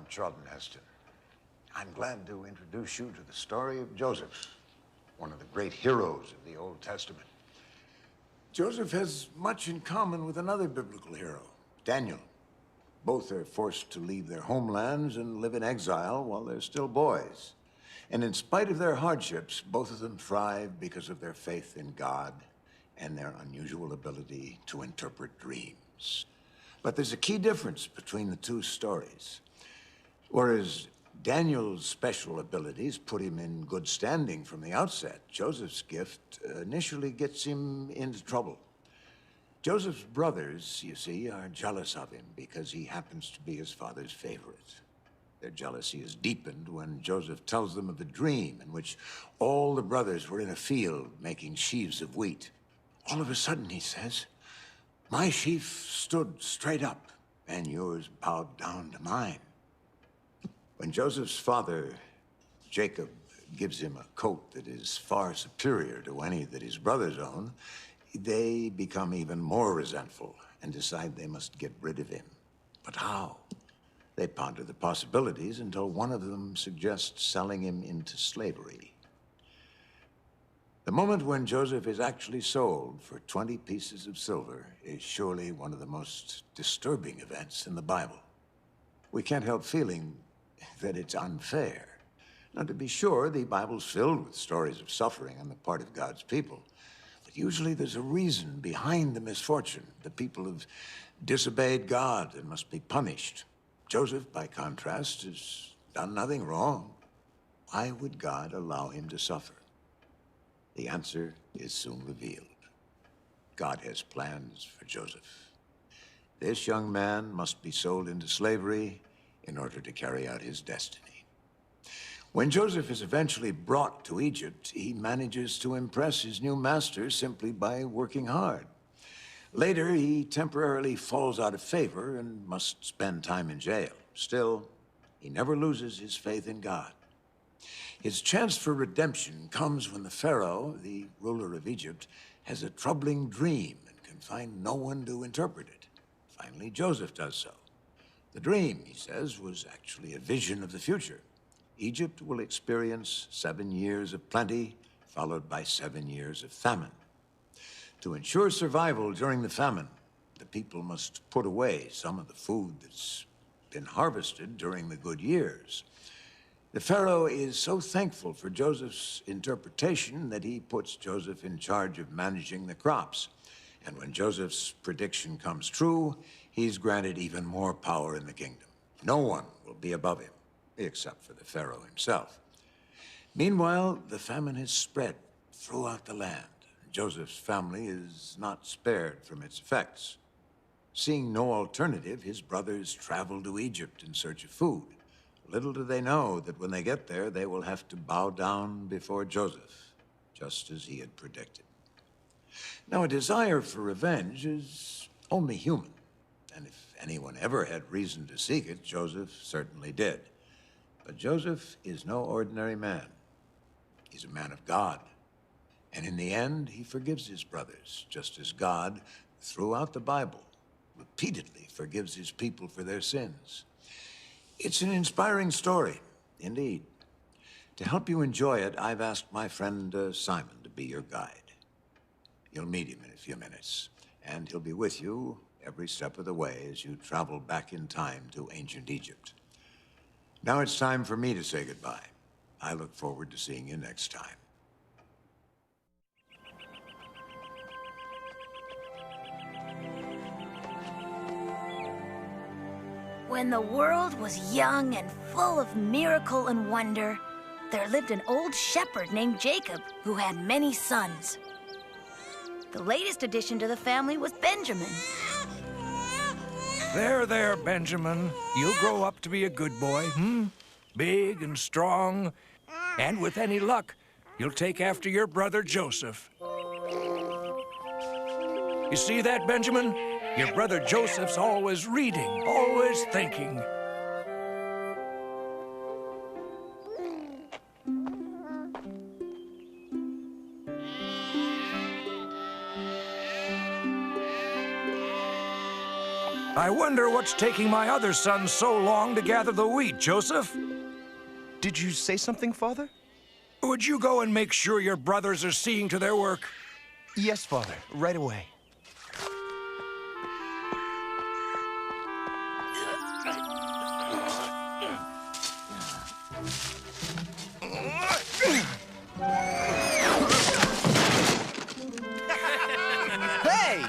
Charlton Heston. I'm glad to introduce you to the story of Joseph, one of the great heroes of the Old Testament. Joseph has much in common with another biblical hero, Daniel. Both are forced to leave their homelands and live in exile while they're still boys. And in spite of their hardships, both of them thrive because of their faith in God and their unusual ability to interpret dreams. But there's a key difference between the two stories. Whereas Daniel's special abilities put him in good standing from the outset, Joseph's gift initially gets him into trouble. Joseph's brothers, you see, are jealous of him because he happens to be his father's favorite. Their jealousy is deepened when Joseph tells them of a dream in which all the brothers were in a field making sheaves of wheat. All of a sudden, he says, my sheaf stood straight up, and yours bowed down to mine. When Joseph's father, Jacob, gives him a coat that is far superior to any that his brothers own, they become even more resentful and decide they must get rid of him. But how? They ponder the possibilities until one of them suggests selling him into slavery. The moment when Joseph is actually sold for 20 pieces of silver is surely one of the most disturbing events in the Bible. We can't help feeling that it's unfair. Now, to be sure, the Bible's filled with stories of suffering on the part of God's people. But usually there's a reason behind the misfortune. The people have disobeyed God and must be punished. Joseph, by contrast, has done nothing wrong. Why would God allow him to suffer? The answer is soon revealed. God has plans for Joseph. This young man must be sold into slavery in order to carry out his destiny. When Joseph is eventually brought to Egypt, he manages to impress his new master simply by working hard. Later, he temporarily falls out of favor and must spend time in jail. Still, he never loses his faith in God. His chance for redemption comes when the Pharaoh, the ruler of Egypt, has a troubling dream and can find no one to interpret it. Finally, Joseph does so. The dream, he says, was actually a vision of the future. Egypt will experience 7 years of plenty, followed by 7 years of famine. To ensure survival during the famine, the people must put away some of the food that's been harvested during the good years. The Pharaoh is so thankful for Joseph's interpretation that he puts Joseph in charge of managing the crops. And when Joseph's prediction comes true, he's granted even more power in the kingdom. No one will be above him, except for the Pharaoh himself. Meanwhile, the famine has spread throughout the land. Joseph's family is not spared from its effects. Seeing no alternative, his brothers travel to Egypt in search of food. Little do they know that when they get there, they will have to bow down before Joseph, just as he had predicted. Now, a desire for revenge is only human. And if anyone ever had reason to seek it, Joseph certainly did. But Joseph is no ordinary man. He's a man of God. And in the end, he forgives his brothers, just as God, throughout the Bible, repeatedly forgives his people for their sins. It's an inspiring story, indeed. To help you enjoy it, I've asked my friend Simon to be your guide. You'll meet him in a few minutes, and he'll be with you every step of the way as you travel back in time to ancient Egypt. Now it's time for me to say goodbye. I look forward to seeing you next time. When the world was young and full of miracle and wonder, there lived an old shepherd named Jacob who had many sons. The latest addition to the family was Benjamin. There, Benjamin. You'll grow up to be a good boy, Big and strong. And with any luck, you'll take after your brother Joseph. You see that, Benjamin? Your brother Joseph's always reading, always thinking. I wonder what's taking my other sons so long to gather the wheat, Joseph? Did you say something, Father? Would you go and make sure your brothers are seeing to their work? Yes, Father. Right away. Hey!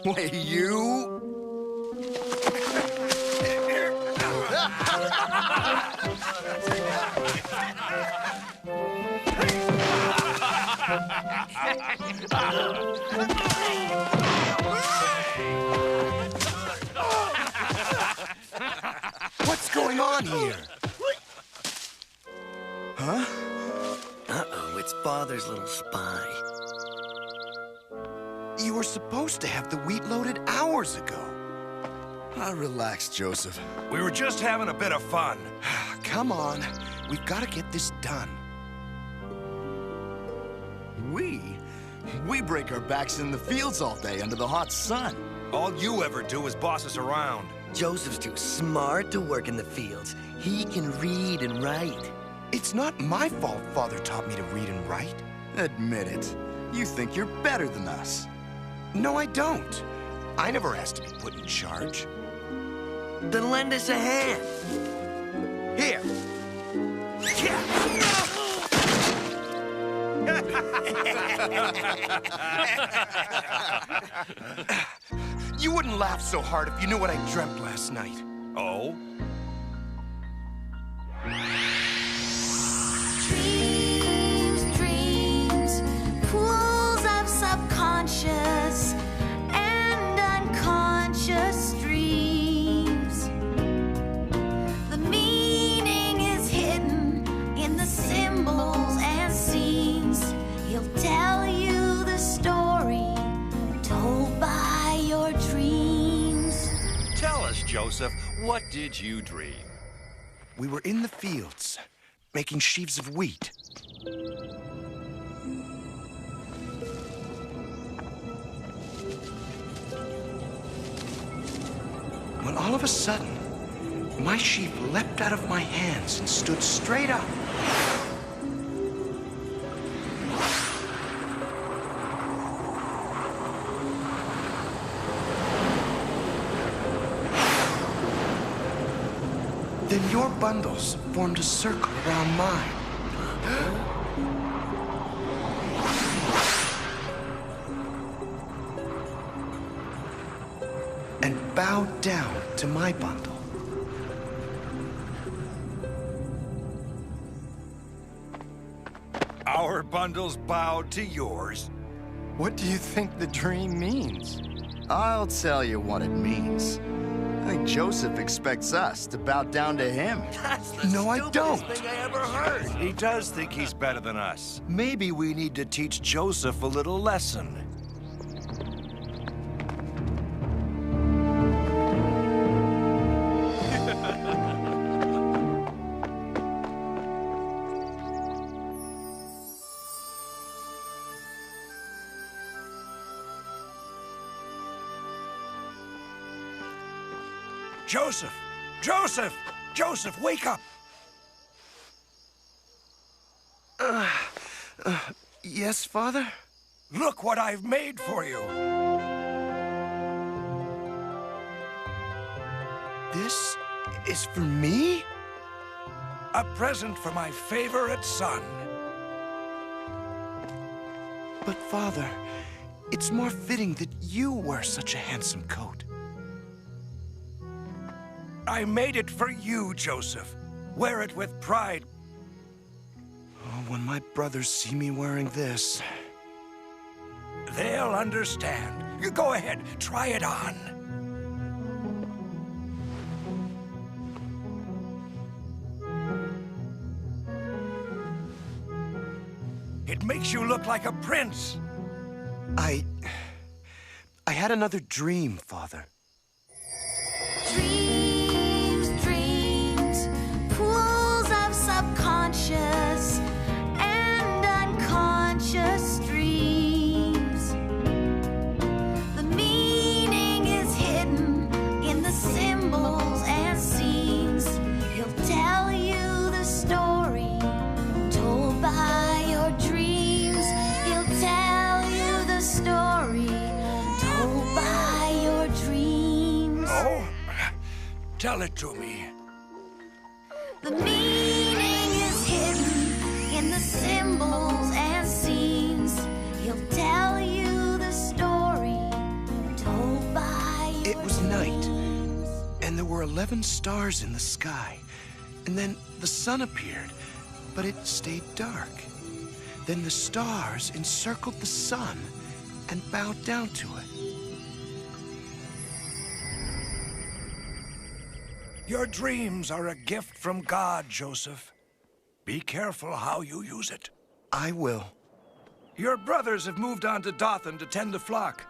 Wait, you? What's going on here? Huh? Uh-oh, it's Father's little spy. You were supposed to have the wheat loaded hours ago. Relax, Joseph. We were just having a bit of fun. Come on. We've got to get this done. We break our backs in the fields all day under the hot sun. All you ever do is boss us around. Joseph's too smart to work in the fields. He can read and write. It's not my fault Father taught me to read and write. Admit it. You think you're better than us. No, I don't. I never asked to be put in charge. Then lend us a hand. Here. You wouldn't laugh so hard if you knew what I dreamt last night. Oh? Dreams, dreams, pools of subconscious and unconscious streams. The meaning is hidden in the symbols and scenes. He'll tell you the story told by your dreams. Tell us, Joseph, what did you dream? We were in the fields, making sheaves of wheat. When all of a sudden, my sheaf leapt out of my hands and stood straight up. Then your bundles formed a circle around mine. And bowed down to my bundle. Our bundles bowed to yours. What do you think the dream means? I'll tell you what it means. I think Joseph expects us to bow down to him. That's the No, I stupidest don't. thing I ever heard. He does think he's better than us. Maybe we need to teach Joseph a little lesson. Joseph! Joseph! Joseph, wake up! Yes, Father? Look what I've made for you. This is for me? A present for my favorite son. But, Father, it's more fitting that you wear such a handsome coat. I made it for you, Joseph. Wear it with pride. Oh, when my brothers see me wearing this... They'll understand. You go ahead, try it on. It makes you look like a prince. I had another dream, Father. Dreams, dreams, pools of subconscious Tell it to me. The meaning is hidden in the symbols and scenes. He'll tell you the story told by It was night, and there were 11 stars in the sky. And then the sun appeared, but it stayed dark. Then the stars encircled the sun and bowed down to it. Your dreams are a gift from God, Joseph. Be careful how you use it. I will. Your brothers have moved on to Dothan to tend the flock.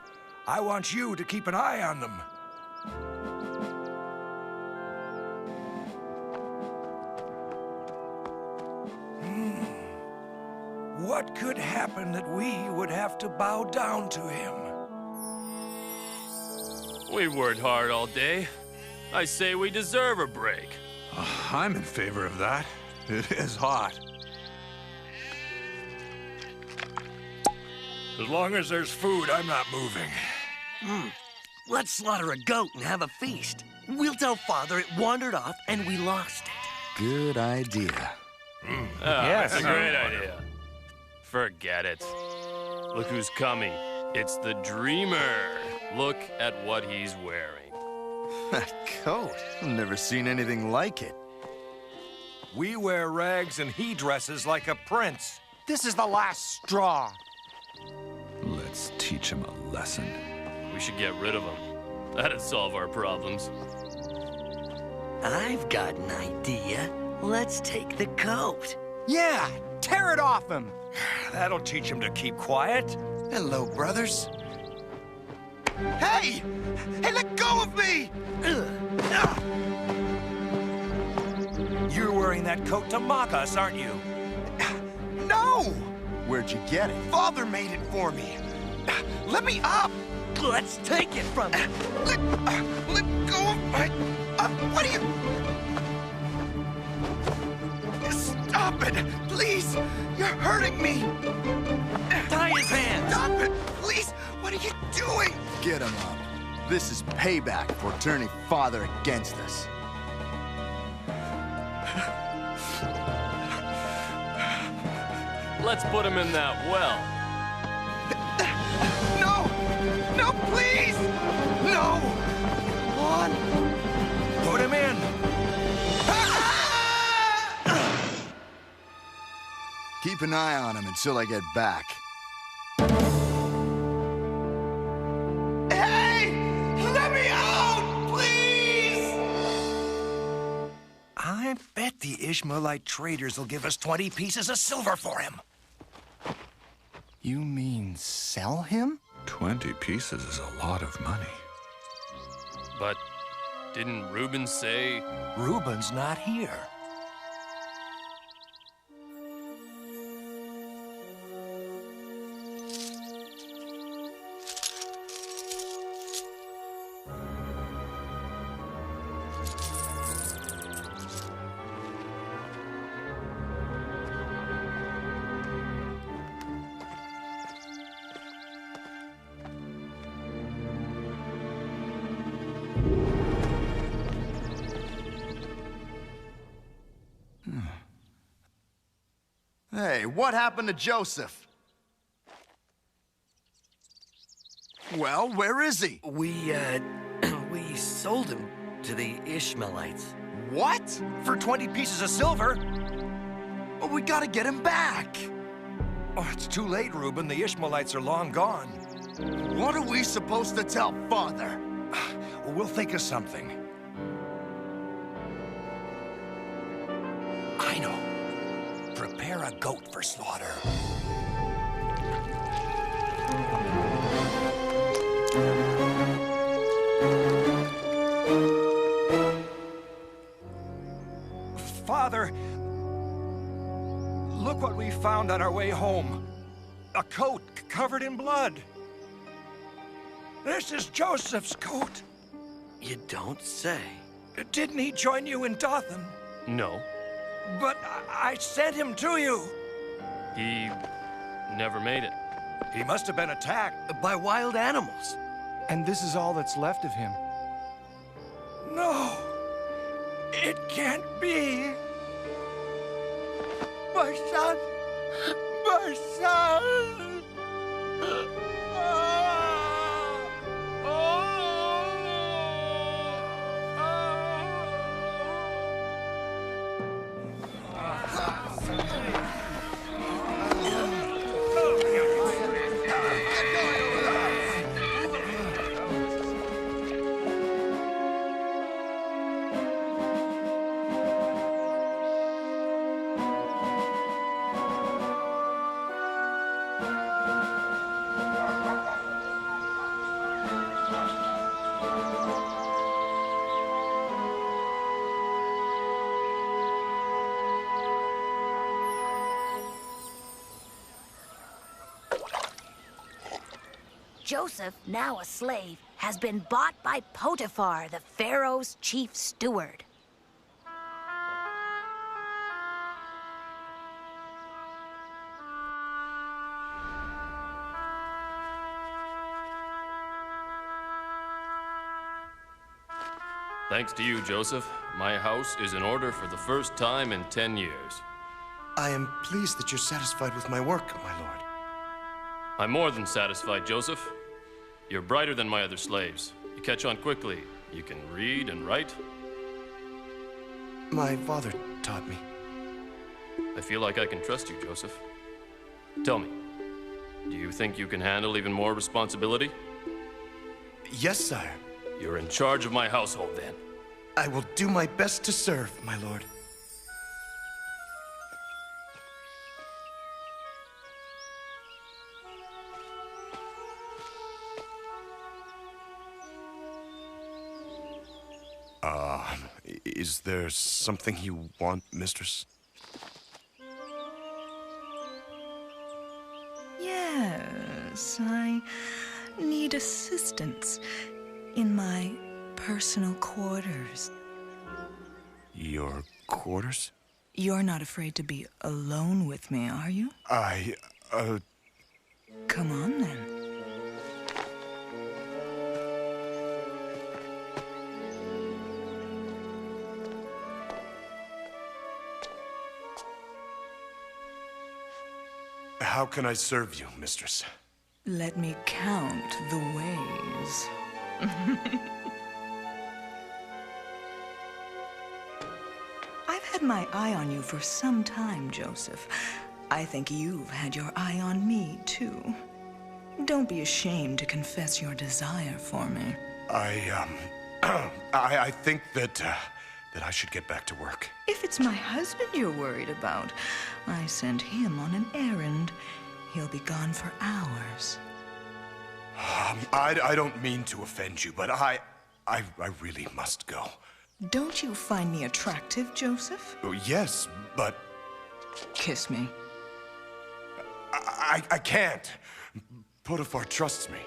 I want you to keep an eye on them. What could happen that we would have to bow down to him? We worked hard all day. I say we deserve a break. I'm in favor of that. It is hot. As long as there's food, I'm not moving. Let's slaughter a goat and have a feast. We'll tell Father it wandered off and we lost it. Good idea. That's a great idea. Forget it. Look who's coming. It's the Dreamer. Look at what he's wearing. That coat. I've never seen anything like it. We wear rags and he dresses like a prince. This is the last straw. Let's teach him a lesson. We should get rid of him. That'd solve our problems. I've got an idea. Let's take the coat. Yeah, tear it off him. That'll teach him to keep quiet. Hello, brothers. Hey! Hey, let go of me! You're wearing that coat to mock us, aren't you? No! Where'd you get it? Father made it for me. Let me up! Let's take it from him. Let go of my... what are you... Stop it! Please! You're hurting me! Tie his hands. Stop it! Please! What are you doing? Get him up. This is payback for turning Father against us. Let's put him in that well. No! No, please! No! Come on! Put him in. Keep an eye on him until I get back. Hey! Let me out! Please! I bet the Ishmaelite traders will give us 20 pieces of silver for him. You mean sell him? 20 pieces is a lot of money. But didn't Reuben say... Reuben's not here. Hey, what happened to Joseph? Well, where is he? We sold him to the Ishmaelites. What? For 20 pieces of silver? Oh, we gotta get him back. Oh, it's too late, Reuben. The Ishmaelites are long gone. What are we supposed to tell Father? We'll think of something. I know. Prepare a goat for slaughter. Father, look what we found on our way home. A coat covered in blood. This is Joseph's coat. You don't say. Didn't he join you in Dothan? No, But I sent him to you. he never made it. He must have been attacked. By wild animals. And this is all that's left of him. No. It can't be. My son! My son! Joseph, now a slave, has been bought by Potiphar, the Pharaoh's chief steward. Thanks to you, Joseph, my house is in order for the first time in 10 years. I am pleased that you're satisfied with my work, my lord. I'm more than satisfied, Joseph. You're brighter than my other slaves. You catch on quickly. You can read and write. My father taught me. I feel like I can trust you, Joseph. Tell me, do you think you can handle even more responsibility? Yes, sire. You're in charge of my household, then. I will do my best to serve, my lord. Is there something you want, mistress? Yes, I need assistance in my personal quarters. Your quarters? You're not afraid to be alone with me, are you? Come on, then. How can I serve you, mistress? Let me count the ways. I've had my eye on you for some time, Joseph. I think you've had your eye on me, too. Don't be ashamed to confess your desire for me. I think that I should get back to work. If it's my husband you're worried about, I sent him on an errand. He'll be gone for hours. I don't mean to offend you, but I really must go. Don't you find me attractive, Joseph? Oh, yes, but Kiss me. I can't. Potiphar trusts me.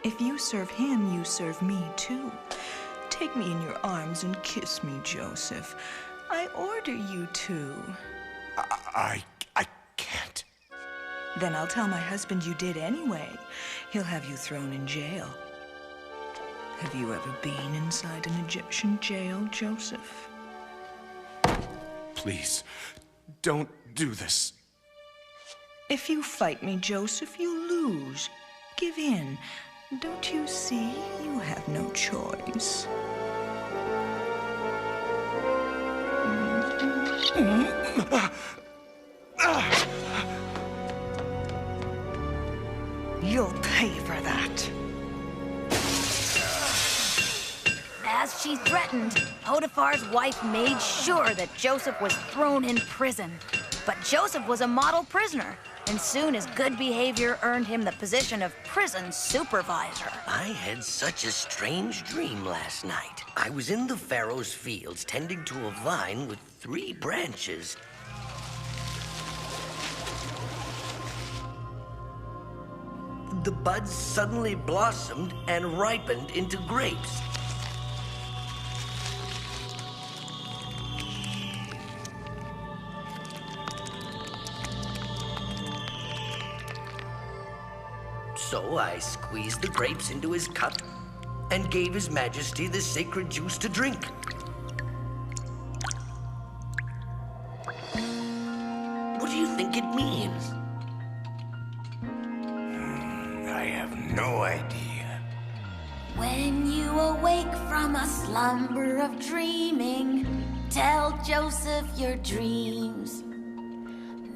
If you serve him, you serve me, too. Take me in your arms and kiss me, Joseph. I order you to. I can't. Then I'll tell my husband you did anyway. He'll have you thrown in jail. Have you ever been inside an Egyptian jail, Joseph? Please, don't do this. If you fight me, Joseph, you lose. Give in. Don't you see? You have no choice. You'll pay for that. As she threatened, Potiphar's wife made sure that Joseph was thrown in prison. But Joseph was a model prisoner, and soon his good behavior earned him the position of prison supervisor. I had such a strange dream last night. I was in the Pharaoh's fields tending to a vine with 3 branches. The buds suddenly blossomed and ripened into grapes. So I squeezed the grapes into his cup and gave His Majesty the sacred juice to drink. When you awake from a slumber of dreaming, tell Joseph your dreams.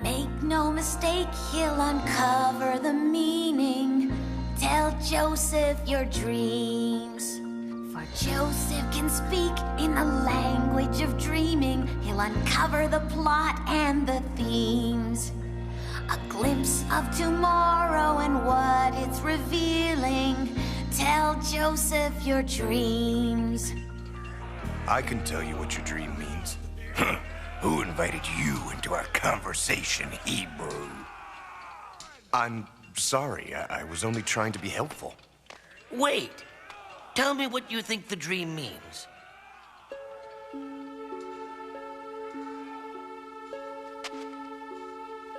Make no mistake, he'll uncover the meaning. Tell Joseph your dreams. For Joseph can speak in the language of dreaming. He'll uncover the plot and the themes. A glimpse of tomorrow and what it's revealing. Tell Joseph your dreams. I can tell you what your dream means. Who invited you into our conversation, Hebrew? I'm sorry. I was only trying to be helpful. Wait. Tell me what you think the dream means.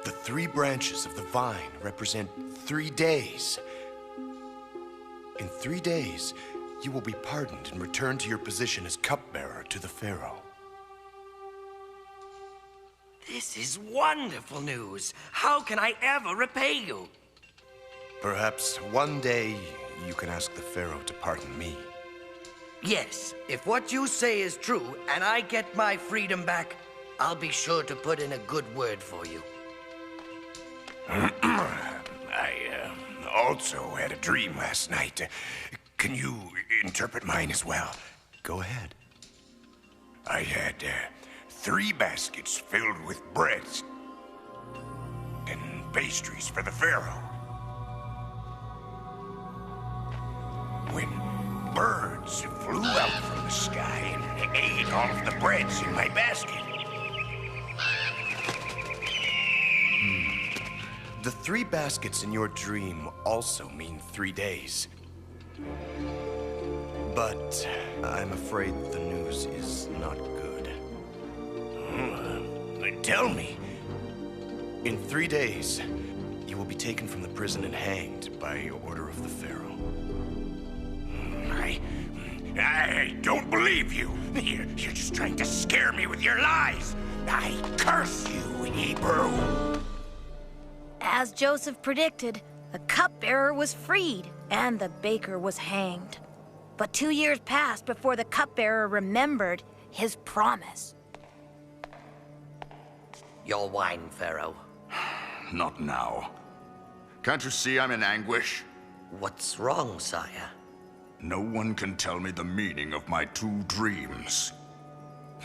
The 3 branches of the vine represent 3 days. In 3 days, you will be pardoned and return to your position as cupbearer to the Pharaoh. This is wonderful news. How can I ever repay you? Perhaps one day you can ask the Pharaoh to pardon me. Yes, if what you say is true and I get my freedom back, I'll be sure to put in a good word for you. I also had a dream last night. Can you interpret mine as well? Go ahead. I had 3 baskets filled with breads and pastries for the Pharaoh. When birds flew out from the sky and ate all of the breads in my basket. The 3 baskets in your dream also mean 3 days. But I'm afraid the news is not good. Tell me. In 3 days, you will be taken from the prison and hanged by order of the Pharaoh. I don't believe you. You're just trying to scare me with your lies. I curse you, Hebrew. As Joseph predicted, the cupbearer was freed and the baker was hanged. But 2 years passed before the cupbearer remembered his promise. Your wine, Pharaoh. Not now. Can't you see I'm in anguish? What's wrong, sire? No one can tell me the meaning of my 2 dreams.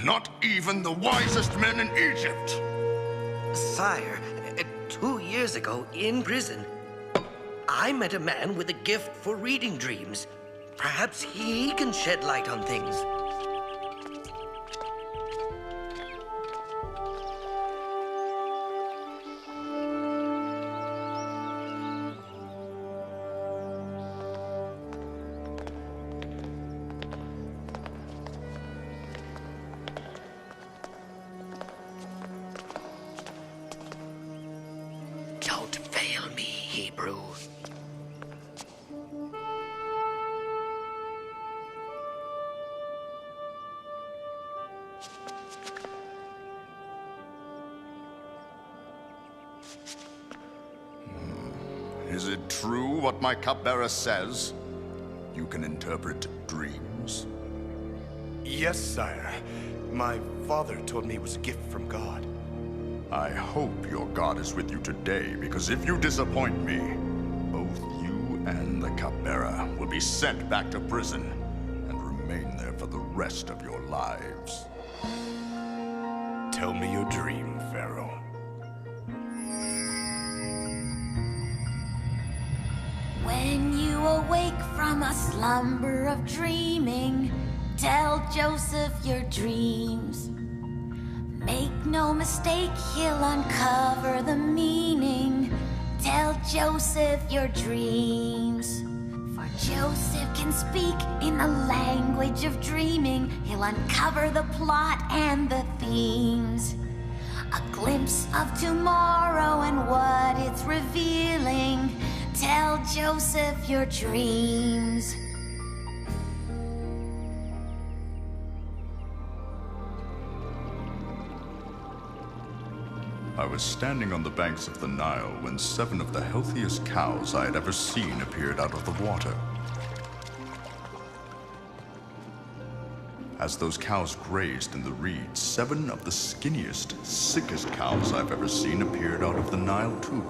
Not even the wisest men in Egypt. Sire, 2 years ago in prison, I met a man with a gift for reading dreams. Perhaps he can shed light on things. Don't fail me, Hebrew. Is it true what my cupbearer says? You can interpret dreams? Yes, sire. My father told me it was a gift from God. I hope your God is with you today, because if you disappoint me, both you and the cupbearer will be sent back to prison and remain there for the rest of your lives. Tell me your dream, Pharaoh. When you awake from a slumber of dreaming, tell Joseph your dreams. Make no mistake, he'll uncover the meaning. Tell Joseph your dreams. For Joseph can speak in the language of dreaming. He'll uncover the plot and the themes. A glimpse of tomorrow and what it's revealing. Tell Joseph your dreams. I was standing on the banks of the Nile when 7 of the healthiest cows I had ever seen appeared out of the water. As those cows grazed in the reeds, 7 of the skinniest, sickest cows I've ever seen appeared out of the Nile, too.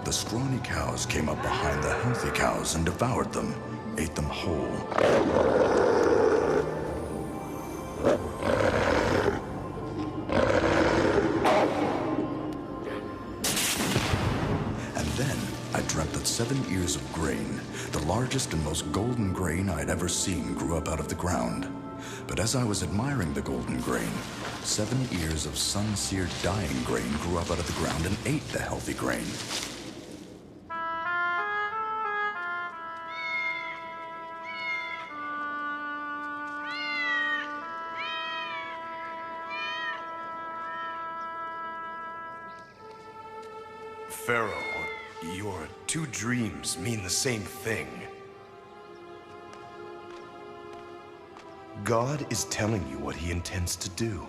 The scrawny cows came up behind the healthy cows and devoured them, ate them whole. And then I dreamt that 7 ears of grain, the largest and most golden grain I'd ever seen, grew up out of the ground. But as I was admiring the golden grain, 7 ears of sun-seared dying grain grew up out of the ground and ate the healthy grain. Pharaoh, your 2 dreams mean the same thing. God is telling you what he intends to do.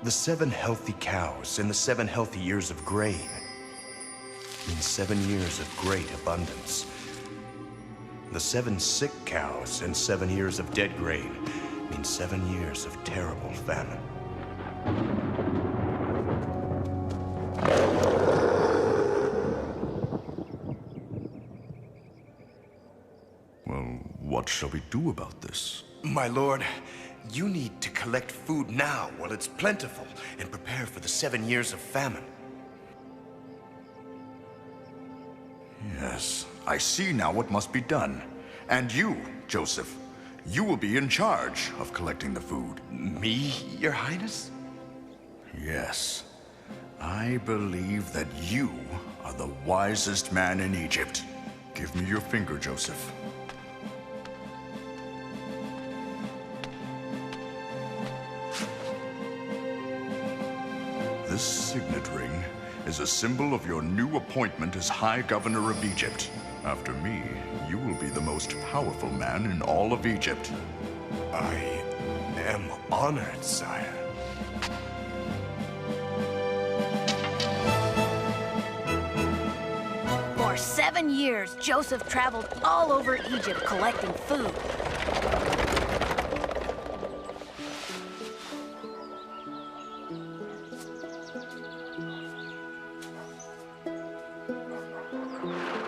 The 7 healthy cows and the 7 healthy ears of grain mean 7 years of great abundance. The 7 sick cows and 7 ears of dead grain mean 7 years of terrible famine. Well, what shall we do about this? My lord, you need to collect food now while it's plentiful and prepare for the 7 years of famine. Yes, I see now what must be done. And you, Joseph, you will be in charge of collecting the food. Me, Your Highness? Yes. I believe that you are the wisest man in Egypt. Give me your finger, Joseph. This signet ring is a symbol of your new appointment as High Governor of Egypt. After me, you will be the most powerful man in all of Egypt. I am honored, sire. For 7 years, Joseph traveled all over Egypt collecting food.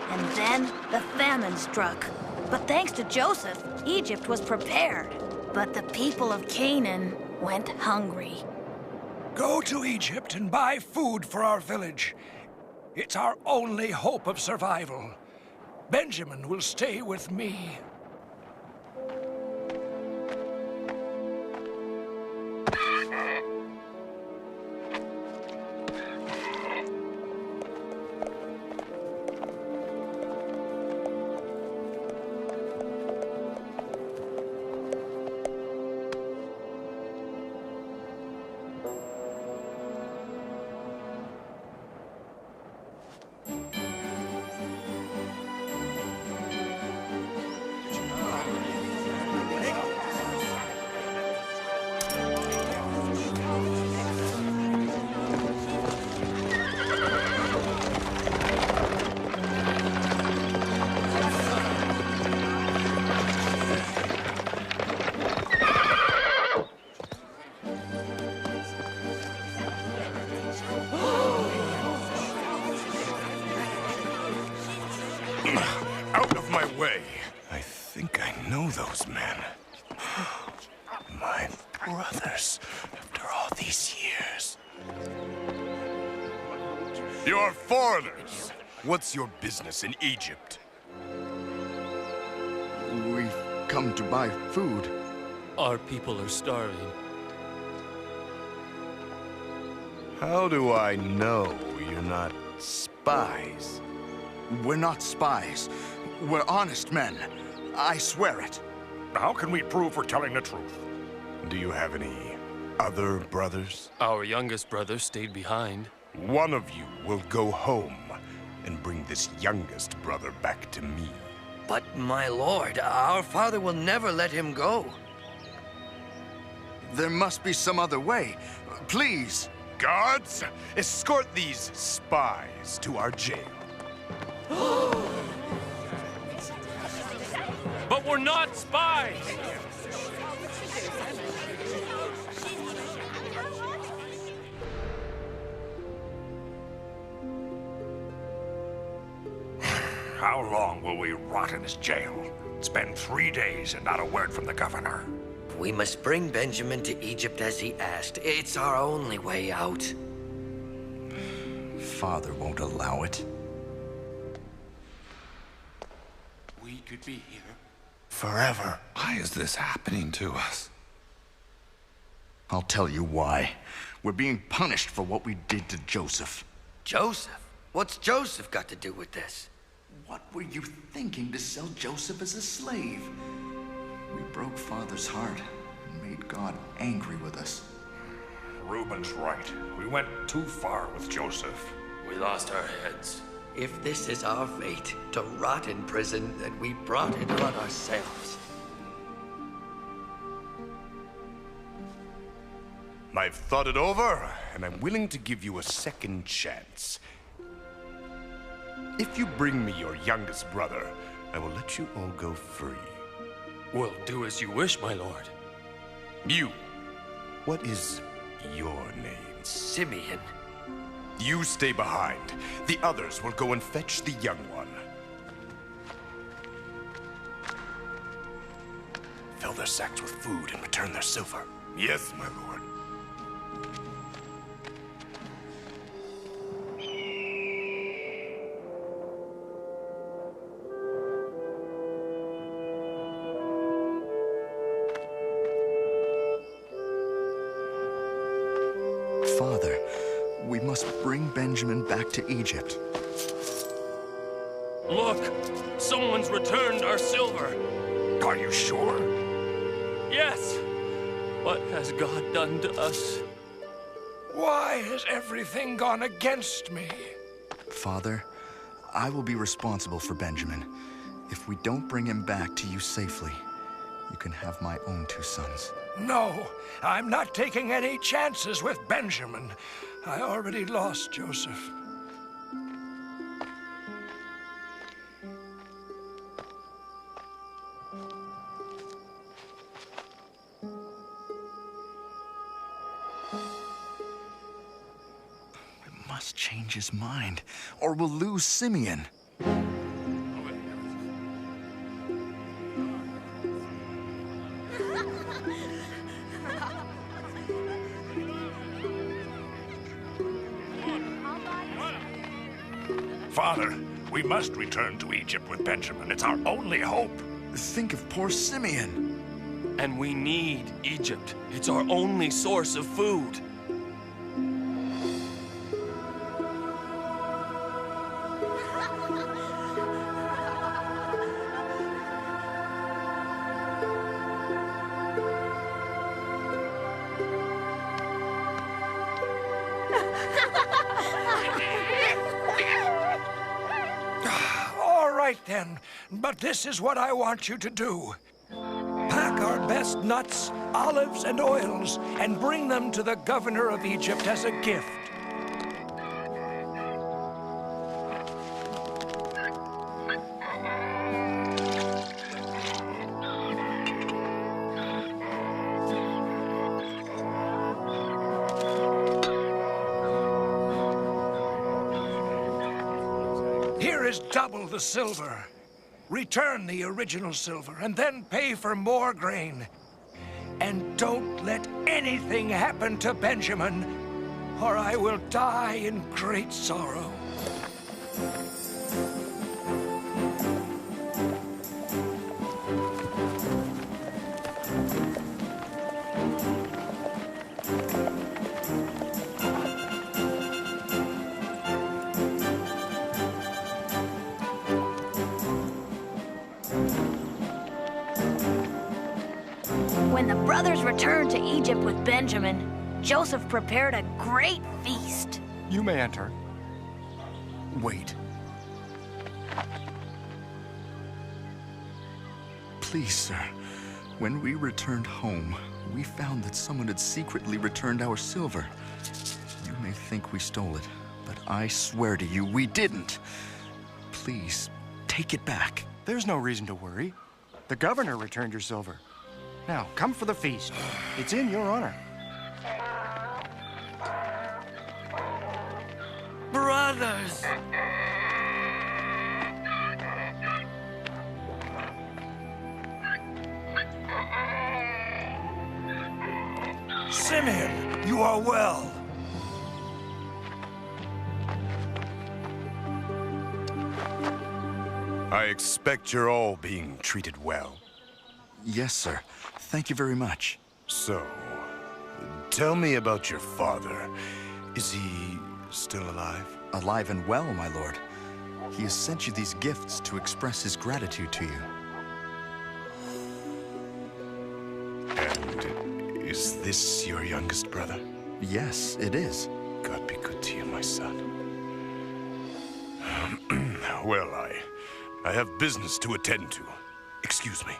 And then the famine struck. But thanks to Joseph, Egypt was prepared. But the people of Canaan went hungry. Go to Egypt and buy food for our village. It's our only hope of survival. Benjamin will stay with me. Out of my way! I think I know those men. My brothers, after all these years. You're foreigners! What's your business in Egypt? We've come to buy food. Our people are starving. How do I know you're not spies? We're not spies. We're honest men. I swear it. How can we prove we're telling the truth? Do you have any other brothers? Our youngest brother stayed behind. One of you will go home and bring this youngest brother back to me. But, my lord, our father will never let him go. There must be some other way. Please, Guards, escort these spies to our jail. But we're not spies! How long will we rot in this jail? Spend 3 days and not a word from the governor. We must bring Benjamin to Egypt as he asked. It's our only way out. Father won't allow it. We could be here forever. Why is this happening to us? I'll tell you why. We're being punished for what we did to Joseph. Joseph? What's Joseph got to do with this? What were you thinking to sell Joseph as a slave? We broke Father's heart and made God angry with us. Reuben's right. We went too far with Joseph. We lost our heads. If this is our fate, to rot in prison, then we brought it on ourselves. I've thought it over, and I'm willing to give you a second chance. If you bring me your youngest brother, I will let you all go free. We'll do as you wish, my lord. You, what is your name? Simeon. You stay behind. The others will go and fetch the young one. Fill their sacks with food and return their silver. Yes, my lord. Father, we must bring Benjamin back to Egypt. Look! Someone's returned our silver! Are you sure? Yes! What has God done to us? Why has everything gone against me? Father, I will be responsible for Benjamin. If we don't bring him back to you safely, you can have my own 2 sons. No, I'm not taking any chances with Benjamin. I already lost Joseph. We must change his mind, or we'll lose Simeon. Father, we must return to Egypt with Benjamin. It's our only hope. Think of poor Simeon. And we need Egypt. It's our only source of food. All right, then. But this is what I want you to do. Pack our best nuts, olives, and oils, and bring them to the governor of Egypt as a gift. Here is double the silver. Return the original silver, and then pay for more grain. And don't let anything happen to Benjamin, or I will die in great sorrow. When the brothers returned to Egypt with Benjamin, Joseph prepared a great feast. You may enter. Wait. Please, sir. When we returned home, we found that someone had secretly returned our silver. You think we stole it, but I swear to you, we didn't. Please, take it back. There's no reason to worry. The governor returned your silver. Now, come for the feast. It's in your honor. Brothers! Simeon, you are well. I expect you're all being treated well. Yes, sir. Thank you very much. So, tell me about your father. Is he still alive? Alive and well, my lord. He has sent you these gifts to express his gratitude to you. And is this your youngest brother? Yes, it is. God be good to you, my son. Well, I have business to attend to. Excuse me.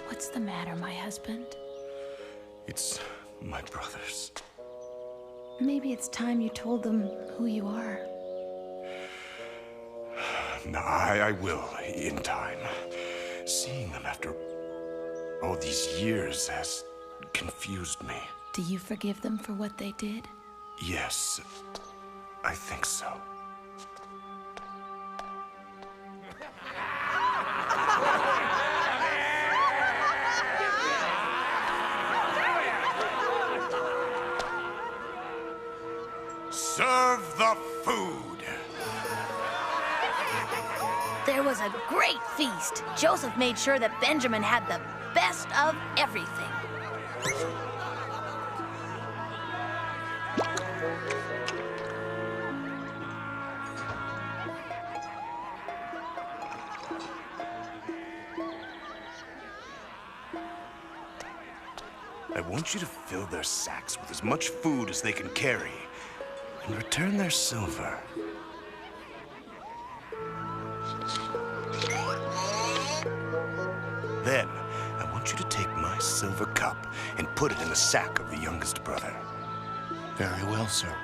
What's the matter, my husband? It's my brothers. Maybe it's time you told them who you are. No, I will, in time. Seeing them after all these years has confused me. Do you forgive them for what they did? Yes, I think so. Serve the food! There was a great feast. Joseph made sure that Benjamin had the best of everything. I want you to fill their sacks with as much food as they can carry, and return their silver. Then, I want you to take my silver cup and put it in the sack of the youngest brother. Very well, sir.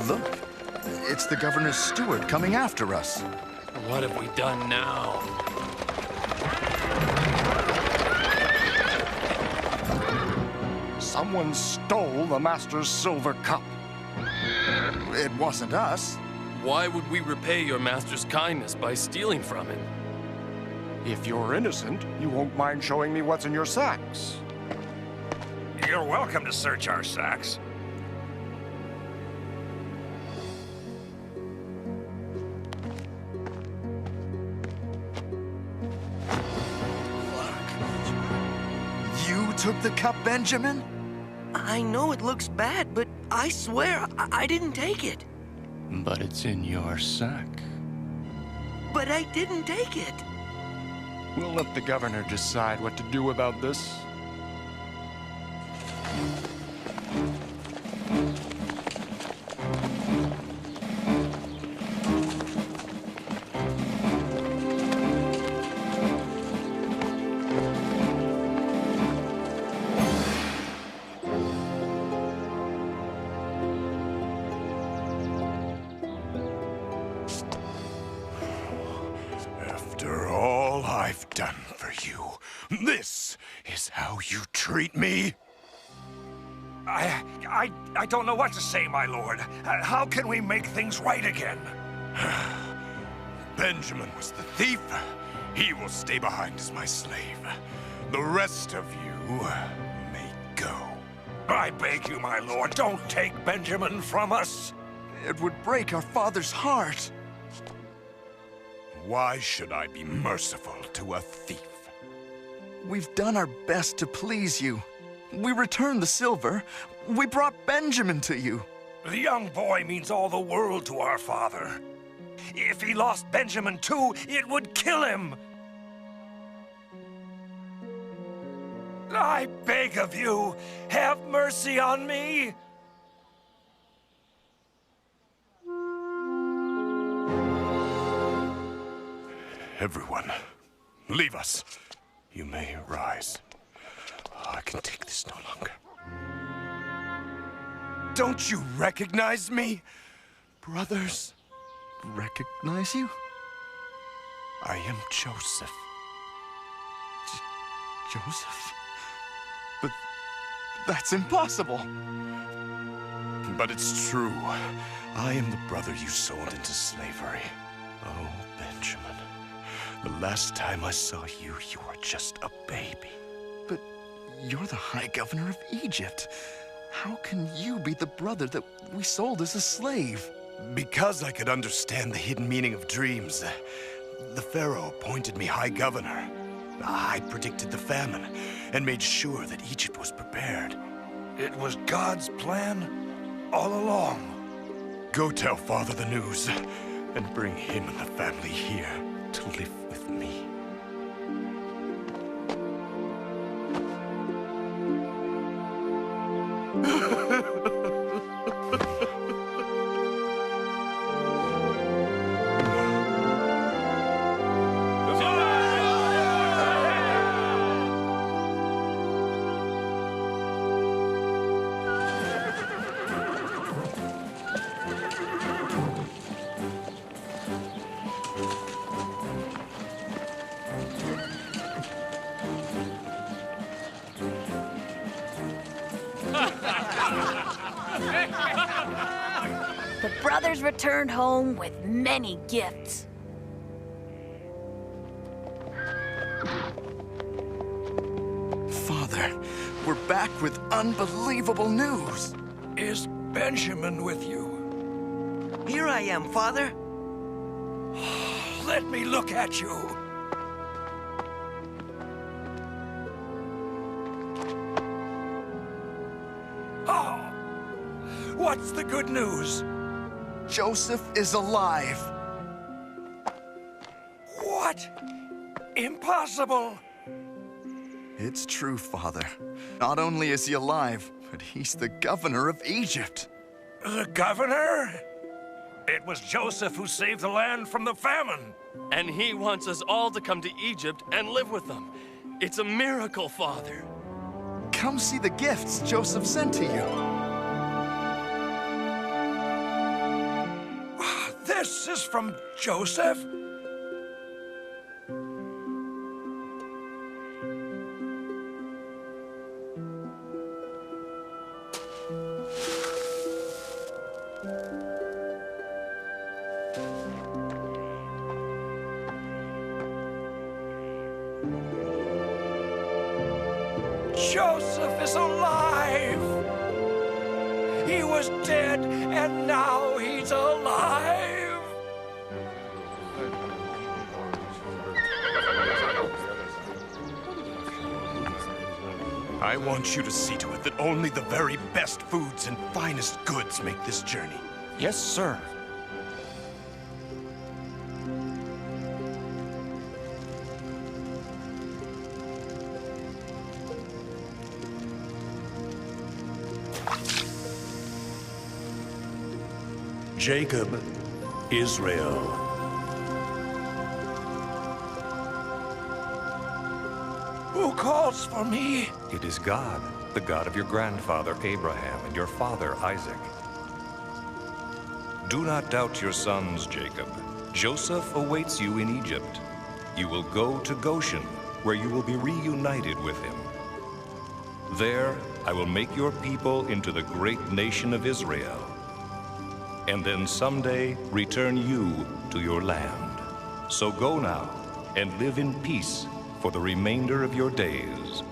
Look, it's the governor's steward coming after us. What have we done now? Someone stole the master's silver cup. It wasn't us. Why would we repay your master's kindness by stealing from him? If you're innocent, you won't mind showing me what's in your sacks. You're welcome to search our sacks. You took the cup, Benjamin? I know it looks bad, but I swear I didn't take it. But it's in your sack. But I didn't take it. We'll let the governor decide what to do about this. After all I've done for you, this is how you treat me? I don't know what to say, my lord. How can we make things right again? Benjamin was the thief. He will stay behind as my slave. The rest of you may go. I beg you, my lord, don't take Benjamin from us. It would break our father's heart. Why should I be merciful to a thief? We've done our best to please you. We returned the silver. We brought Benjamin to you. The young boy means all the world to our father. If he lost Benjamin too, it would kill him. I beg of you, have mercy on me. Everyone, leave us. You may rise. I can take this no longer. Don't you recognize me? Brothers, Recognize you? I am Joseph. Joseph? But that's impossible. But it's true. I am the brother you sold into slavery. Oh, Benjamin. The last time I saw you, you were just a baby. But you're the High Governor of Egypt. How can you be the brother that we sold as a slave? Because I could understand the hidden meaning of dreams, the Pharaoh appointed me High Governor. I predicted the famine and made sure that Egypt was prepared. It was God's plan all along. Go tell Father the news and bring him and the family here to live with me. The brothers returned home with many gifts. Father, we're back with unbelievable news. Is Benjamin with you? Here I am, Father. Let me look at you. Oh, what's the good news? Joseph is alive. What? Impossible. It's true, Father. Not only is he alive, but he's the governor of Egypt. The governor? It was Joseph who saved the land from the famine. And he wants us all to come to Egypt and live with them. It's a miracle, Father. Come see the gifts Joseph sent to you. This is from Joseph? Joseph is alive! He was dead, and now he's alive! I want you to see to it that only the very best foods and finest goods make this journey. Yes, sir. Jacob, Israel. Who calls for me? It is God, the God of your grandfather Abraham and your father Isaac. Do not doubt your sons, Jacob. Joseph awaits you in Egypt. You will go to Goshen, where you will be reunited with him. There, I will make your people into the great nation of Israel, and then someday return you to your land. So go now and live in peace for the remainder of your days.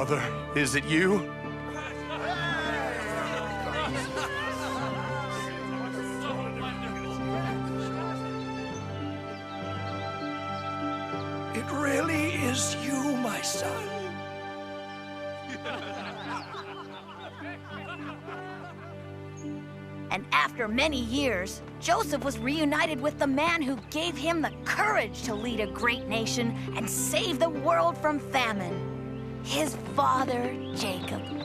Mother, is it you? It really is you, my son. And after many years, Joseph was reunited with the man who gave him the courage to lead a great nation and save the world from famine. His father, Jacob.